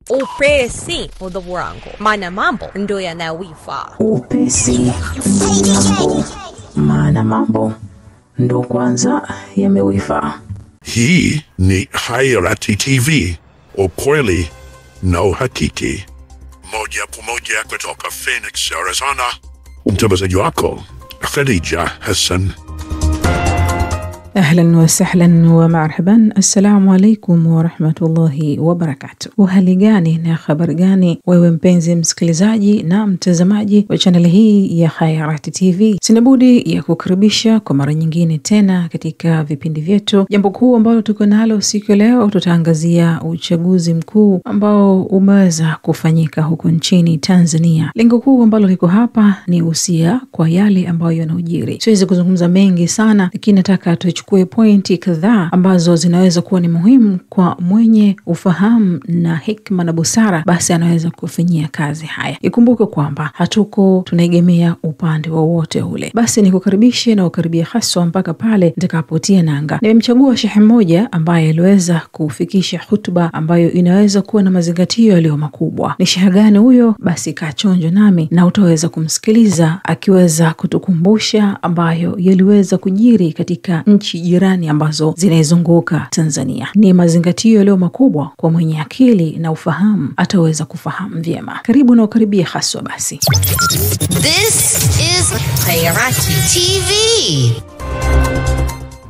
upesi udhobu wangu, maana mambo ndo yanawifa. Upesi maana mambo ndo kwanza yamewifa. Hii ni Hayati TV, ukweli na uhakiki. Moja kwa moja kutoka Phoenix, Arizona. Mtangazaji wako Khadija Hassan. أهلا وسهلا ومرحبا. السلام عليكم ورحمة الله وبركاته. Uhali gani na habari gani wewe mpenzi msikilizaji na mtazamaji wa channel hii ya Hayati TV. Sinabudi ya kukaribisha kwa mara nyingine tena katika vipindi vyetu. Jambo kuu ambalo tuko nalo siku leo, tutaangazia uchaguzi mkuu ambao umeweza kufanyika huko nchini Tanzania. Lengo kuu ambalo liko hapa ni usia kwa yale ambayo yanajiri. Siwezi kuzungumza mengi sana, lakini nataka tuchukue pointi kadhaa ambazo zinaweza kuwa ni muhimu kwa mwenye ufahamu na hikma na busara, basi anaweza kufanyia kazi haya. Ikumbuke kwamba hatuko tunaegemea upande wowote ule. Basi nikukaribishe na ukaribia haswa mpaka pale nitakapotia nanga. Nimemchagua shehe mmoja ambaye aliweza kufikisha hutuba ambayo inaweza kuwa na mazingatio yaliyo makubwa. Ni shehe gani huyo? Basi kaa chonjo nami na utaweza kumsikiliza akiweza kutukumbusha ambayo yaliweza kujiri katika nchi jirani ambazo zinaizunguka Tanzania. Ni mazingatio yaliyo makubwa kwa mwenye akili na ufahamu, ataweza kufahamu vyema. Karibu na ukaribia haswa basi. This is Hayati TV.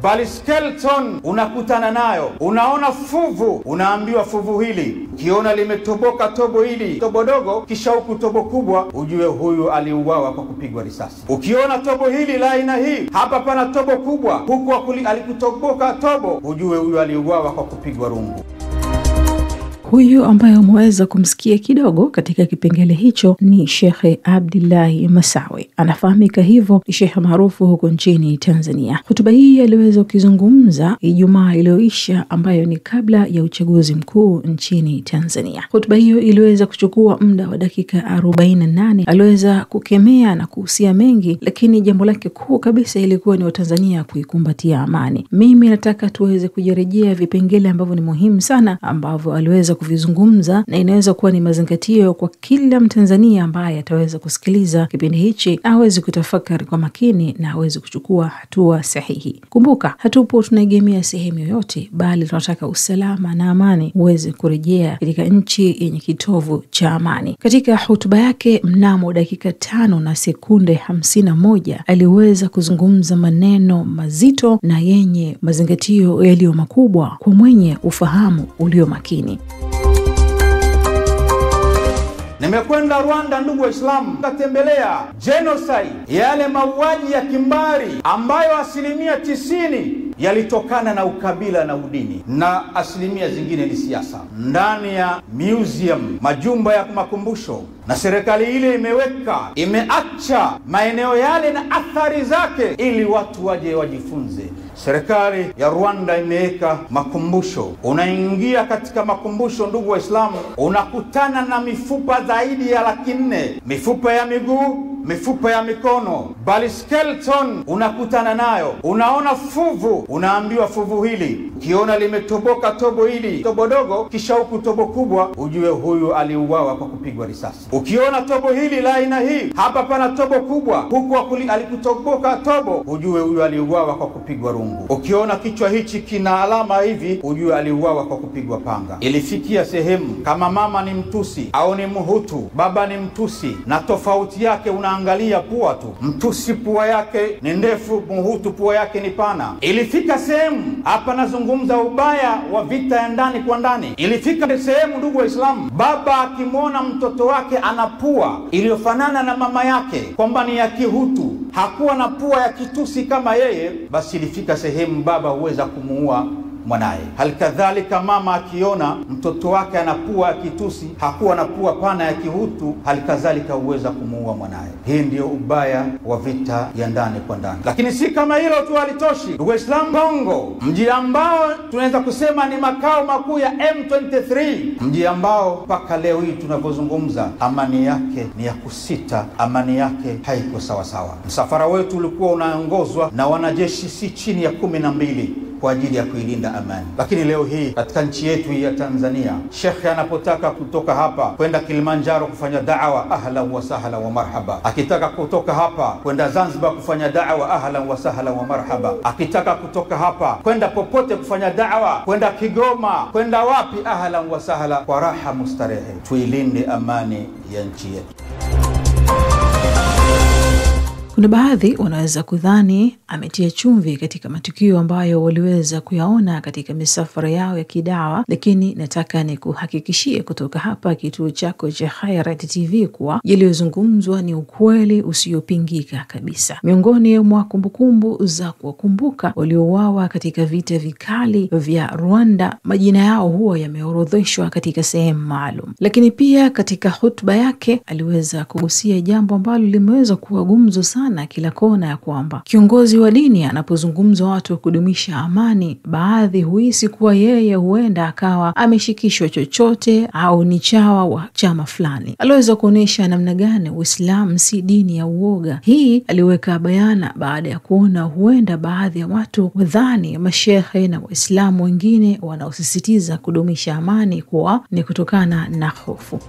Bali skeleton unakutana nayo, unaona fuvu, unaambiwa fuvu hili kiona limetoboka tobo hili, tobo dogo kisha huku tobo kubwa, ujue huyu aliuawa kwa kupigwa risasi. Ukiona tobo hili la aina hii, hapa pana tobo kubwa, huku alikutoboka tobo, ujue huyu aliuawa kwa kupigwa rungu. Huyu ambaye umeweza kumsikia kidogo katika kipengele hicho ni Sheikh Abdullahi Masawi. Anafahamika hivyo, ni sheikh maarufu huko nchini Tanzania. Hotuba hii aliweza kuzungumza Ijumaa iliyoisha ambayo ni kabla ya uchaguzi mkuu nchini Tanzania. Hotuba hiyo iliweza kuchukua muda wa dakika 48. Aliweza kukemea na kuhusia mengi, lakini jambo lake kuu kabisa ilikuwa ni Watanzania kuikumbatia amani. Mimi nataka tuweze kujirejea vipengele ambavyo ni muhimu sana ambavyo aliweza kuvizungumza, na inaweza kuwa ni mazingatio kwa kila Mtanzania ambaye ataweza kusikiliza kipindi hichi, aweze kutafakari kwa makini na aweze kuchukua hatua sahihi. Kumbuka, hatupo tunaegemea sehemu yoyote, bali tunataka usalama na amani uweze kurejea katika nchi yenye kitovu cha amani. Katika hotuba yake mnamo dakika 5 na sekunde 51 aliweza kuzungumza maneno mazito na yenye mazingatio yaliyo makubwa kwa mwenye ufahamu ulio makini. Nimekwenda Rwanda ndugu Waislamu, katembelea genocide, yale mauaji ya kimbari ambayo 90% yalitokana na ukabila na udini na asilimia zingine ni siasa. Ndani ya museum, majumba ya makumbusho, na serikali ile imeacha maeneo yale na athari zake ili watu waje wajifunze. Serikali ya Rwanda imeweka makumbusho. Unaingia katika makumbusho ndugu Waislamu, unakutana na mifupa zaidi ya 400, mifupa ya miguu, mifupa ya mikono, bali skeleton unakutana nayo. Unaona fuvu, unaambiwa fuvu hili kiona limetoboka tobo hili, tobo dogo kisha huku tobo kubwa, ujue huyu aliuawa kwa kupigwa risasi. Ukiona tobo hili la aina hii, hapa pana tobo kubwa, huku alikutoboka tobo, ujue huyu aliuawa kwa kupigwa rungu. Ukiona kichwa hichi kina alama hivi, ujue aliuawa kwa kupigwa panga. Ilifikia sehemu kama mama ni Mtusi au ni Mhutu, baba ni Mtusi, na tofauti yake unaangalia pua tu. Mtusi pua yake ni ndefu, Mhutu pua yake ni pana. Ilifika sehemu, hapa nazungumza ubaya wa vita ya ndani kwa ndani. Ilifika sehemu ndugu Waislamu, baba akimwona mtoto wake ana pua iliyofanana na mama yake kwamba ni ya Kihutu, hakuwa na pua ya Kitusi kama yeye, basi ilifika sehemu baba huweza kumuua mwanae. Halikadhalika mama akiona mtoto wake anapua ya Kitusi, hakuwa na pua pana ya Kihutu, halikadhalika huweza kumuua mwanae. Hii ndio ubaya wa vita ya ndani kwa ndani. Lakini si kama hilo tu halitoshi. Ndugu Waislamu, Kongo, mji ambao tunaweza kusema ni makao makuu ya M23, mji ambao mpaka leo hii tunavyozungumza amani yake ni ya kusita, amani yake haiko sawa sawa. Msafara wetu ulikuwa unaongozwa na wanajeshi si chini ya 12. kwa ajili ya kuilinda amani. Lakini leo hii katika nchi yetu ya Tanzania, shekhe anapotaka kutoka hapa kwenda Kilimanjaro kufanya da'wa, ahlan wa sahlan wa marhaba. Akitaka kutoka hapa kwenda Zanzibar kufanya da'wa, ahlan wa sahlan wa marhaba. Akitaka kutoka hapa kwenda popote kufanya da'wa, kwenda Kigoma, kwenda wapi, ahlan wa sahlan, kwa raha mustarehe. Tuilinde amani ya nchi yetu. Kuna baadhi wanaweza kudhani ametia chumvi katika matukio ambayo waliweza kuyaona katika misafara yao ya kidawa, lakini nataka nikuhakikishie kutoka hapa kituo chako cha Khairat TV kuwa yaliyozungumzwa ni ukweli usiopingika kabisa. Miongoni mwa kumbukumbu za kuwakumbuka waliouawa katika vita vikali vya Rwanda, majina yao huwa yameorodheshwa katika sehemu maalum. Lakini pia katika hutuba yake aliweza kugusia jambo ambalo limeweza kuwa gumzo sana na kila kona, ya kwamba kiongozi wa dini anapozungumza watu wa kudumisha amani, baadhi huhisi kuwa yeye huenda akawa ameshikishwa chochote au ni chawa wa chama fulani. Aliweza kuonesha namna gani Uislamu si dini ya uoga. Hii aliweka bayana baada ya kuona huenda baadhi ya watu wadhani mashehe na Waislamu wengine wanaosisitiza kudumisha amani kuwa ni kutokana na hofu.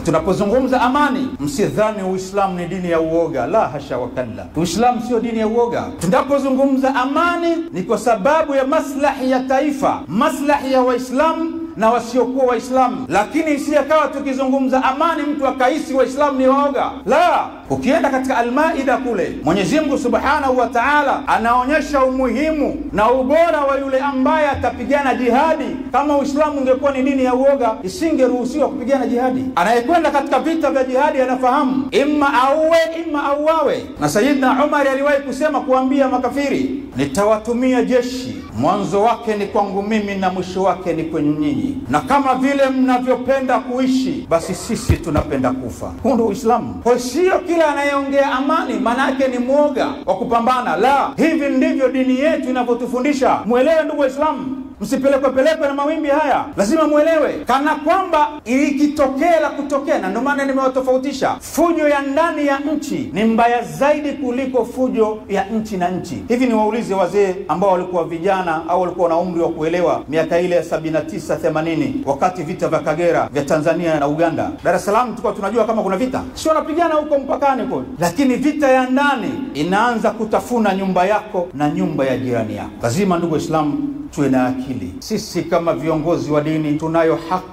Tunapozungumza amani, msidhani Uislamu ni dini ya uoga. La hasha wa kalla, Uislamu sio dini ya uoga. Tunapozungumza amani ni kwa sababu ya maslahi ya taifa, maslahi ya Waislamu na wasiokuwa Waislamu. Lakini isiyakawa tukizungumza amani mtu akahisi Waislamu ni waoga. La, ukienda katika Al-Maida kule, Mwenyezi Mungu Subhanahu wa Ta'ala anaonyesha umuhimu na ubora wa yule ambaye atapigana jihadi. Kama Uislamu ungekuwa ni dini ya uoga, isingeruhusiwa kupigana jihadi. Anayekwenda katika vita vya jihadi anafahamu imma auwe imma auawe. Na Sayyidina Umar aliwahi kusema kuambia makafiri, nitawatumia jeshi, mwanzo wake ni kwangu mimi na mwisho wake ni kwenu nyinyi, na kama vile mnavyopenda kuishi basi sisi tunapenda kufa. Huu ndio Uislamu. Kwa sio kila anayeongea amani manake ni mwoga wa kupambana. La, hivi ndivyo dini yetu inavyotufundisha. Muelewe ndugu Waislamu, msipelekwe na mawimbi haya. Lazima muelewe kana kwamba ikitokea la kutokea, na ndio maana nimewatofautisha. Fujo ya ndani ya nchi ni mbaya zaidi kuliko fujo ya nchi na nchi. Hivi ni waulize wazee ambao walikuwa vijana au walikuwa na umri wa kuelewa miaka ile ya 79 80, wakati vita vya Kagera vya Tanzania na Uganda. Dar es Salaam tulikuwa tunajua kama kuna vita, sio wanapigana huko mpakani huko, lakini vita ya ndani inaanza kutafuna nyumba yako na nyumba ya jirani yako. Lazima ndugu Waislamu tuwe na akili. Sisi kama viongozi wa dini tunayo haki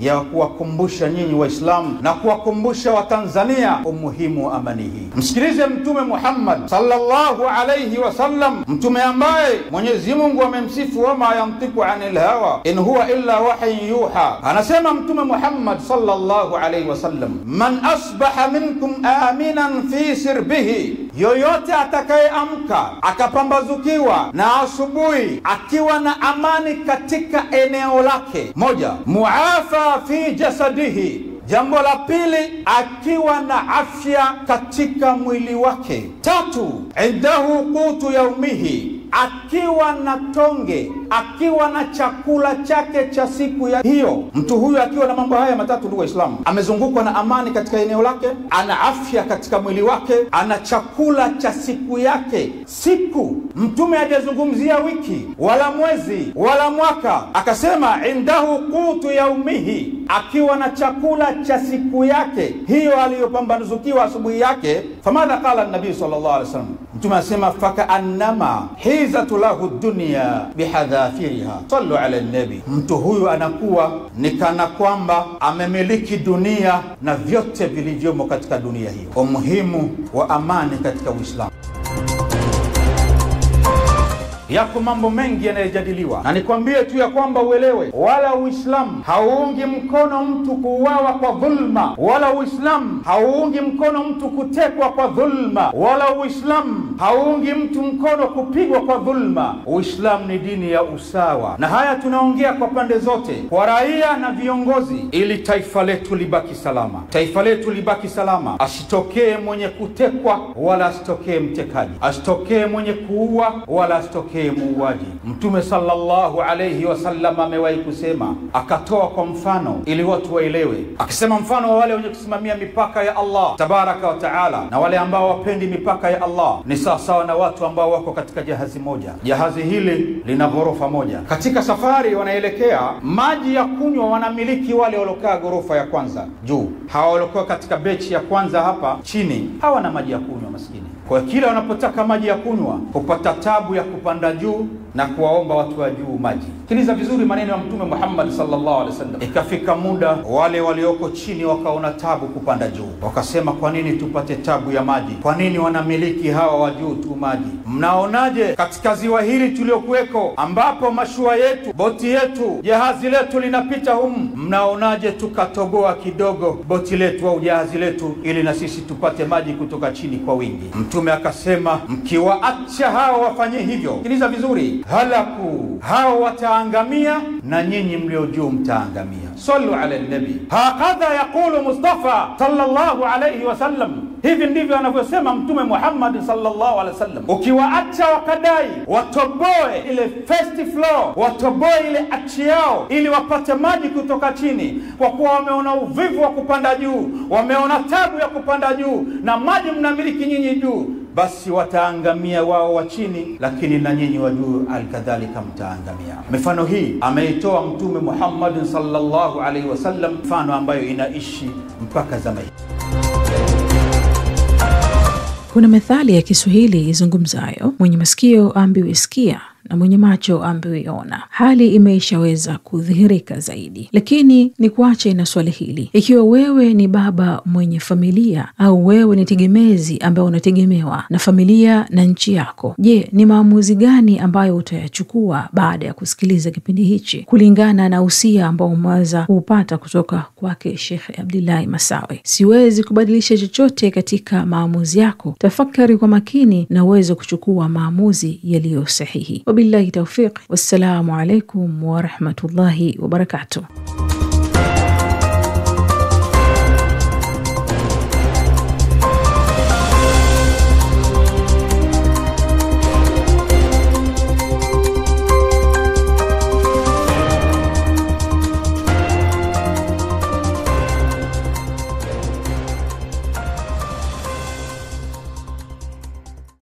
ya kuwakumbusha nyinyi Waislamu na kuwakumbusha Watanzania umuhimu wa amani hii. Msikilize Mtume Muhammad sallallahu alayhi wasallam, mtume ambaye Mwenyezi Mungu amemsifu, wama yantiku anil hawa in huwa illa wahyun yuha. Anasema Mtume Muhammad sallallahu alayhi wasallam, man asbaha minkum aminan fi sirbihi, yoyote atakayeamka akapambazukiwa na asubuhi akiwa na amani katika eneo lake. Moja, muafa fi jasadihi. Jambo la pili, akiwa na afya katika mwili wake. Tatu, indahu qutu yaumihi, akiwa na tonge, akiwa na chakula chake cha siku ya hiyo. Mtu huyu akiwa na mambo haya matatu, ndugu Waislamu, amezungukwa na amani katika eneo lake, ana afya katika mwili wake, ana chakula cha siku yake. Siku Mtume hajazungumzia wiki wala mwezi wala mwaka, akasema indahu qutu yaumihi, akiwa na chakula cha siku yake hiyo aliyopambanukiwa asubuhi yake. Famadha qala an-nabii sallallahu alaihi wasallam, Mtume asema faka annama hizatu lahu dunya bihadhafiriha. Sallu ala an-nabi. Mtu huyu anakuwa ni kana kwamba amemiliki dunia na vyote vilivyomo katika dunia hiyo. Umuhimu wa amani katika Uislamu. Yako mambo mengi yanayojadiliwa, na nikwambie tu ya kwamba uelewe, wala Uislamu hauungi mkono mtu kuuawa kwa dhulma, wala Uislamu hauungi mkono mtu kutekwa kwa dhulma, wala Uislamu hauungi mtu mkono kupigwa kwa dhulma. Uislamu ni dini ya usawa, na haya tunaongea kwa pande zote, kwa raia na viongozi, ili taifa letu libaki salama. Taifa letu libaki salama, asitokee mwenye kutekwa wala asitokee mtekaji, asitokee mwenye kuua wala asitokee asitokee muuaji. Mtume sallallahu alayhi wasallam amewahi kusema, akatoa kwa mfano ili watu waelewe, akisema mfano wa wale wenye kusimamia mipaka ya Allah tabaraka wa taala na wale ambao wapendi mipaka ya Allah ni sawa na watu ambao wako katika jahazi moja. Jahazi hili lina ghorofa moja. Katika safari wanaelekea, maji ya kunywa wanamiliki wale waliokaa ghorofa ya kwanza juu. Hawa waliokuwa katika bechi ya kwanza hapa chini hawana maji ya kunywa maskini. Kwa kila wanapotaka maji ya kunywa hupata tabu ya kupanda juu na kuwaomba watu wa juu maji. Sikiliza vizuri maneno ya Mtume Muhammad sallallahu alaihi wasallam. Ikafika muda wale walioko chini wakaona tabu kupanda juu. Wakasema, kwa nini tupate tabu ya maji? Kwa nini wanamiliki hawa wa juu tu maji? Mnaonaje katika ziwa hili tuliokuweko ambapo mashua yetu, boti yetu, jahazi letu linapita humu, mnaonaje tukatoboa kidogo boti letu au jahazi letu ili na sisi tupate maji kutoka chini kwa wingi? Mtume akasema, mkiwaacha hao wafanye hivyo, sikiliza vizuri, halaku hao wataangamia na nyinyi mlio juu mtaangamia. Sallu ala nabi. Hakadha yaqulu Mustafa sallallahu alayhi wasallam. Hivi ndivyo anavyosema Mtume Muhammad sallallahu alaihi wasallam. Ukiwaacha wakadai watoboe ile first floor, watoboe ile achi yao ili wapate maji kutoka chini, kwa kuwa wameona uvivu wa kupanda juu, wameona tabu ya kupanda juu na maji mnamiliki nyinyi juu, basi wataangamia wao wa chini, lakini na nyinyi wa juu alikadhalika mtaangamia. Mifano hii ameitoa Mtume Muhammad sallallahu alaihi wasallam, mfano ambayo inaishi mpaka zama hii. Kuna methali ya Kiswahili izungumzayo, mwenye masikio ambiwe sikia na mwenye macho ambiwe ona. Hali imeishaweza kudhihirika zaidi, lakini ni kuache na swali hili. Ikiwa wewe ni baba mwenye familia au wewe ni tegemezi ambaye unategemewa na familia na nchi yako, je, ni maamuzi gani ambayo utayachukua baada ya kusikiliza kipindi hichi kulingana na usia ambao umeweza kupata kutoka kwake Sheikh Abdullah Masawe? Siwezi kubadilisha chochote katika maamuzi yako. Tafakari kwa makini na uweze kuchukua maamuzi yaliyo sahihi. Wabillahi tawfiq. Wassalamu alaikum wa rahmatullahi wa barakatuh.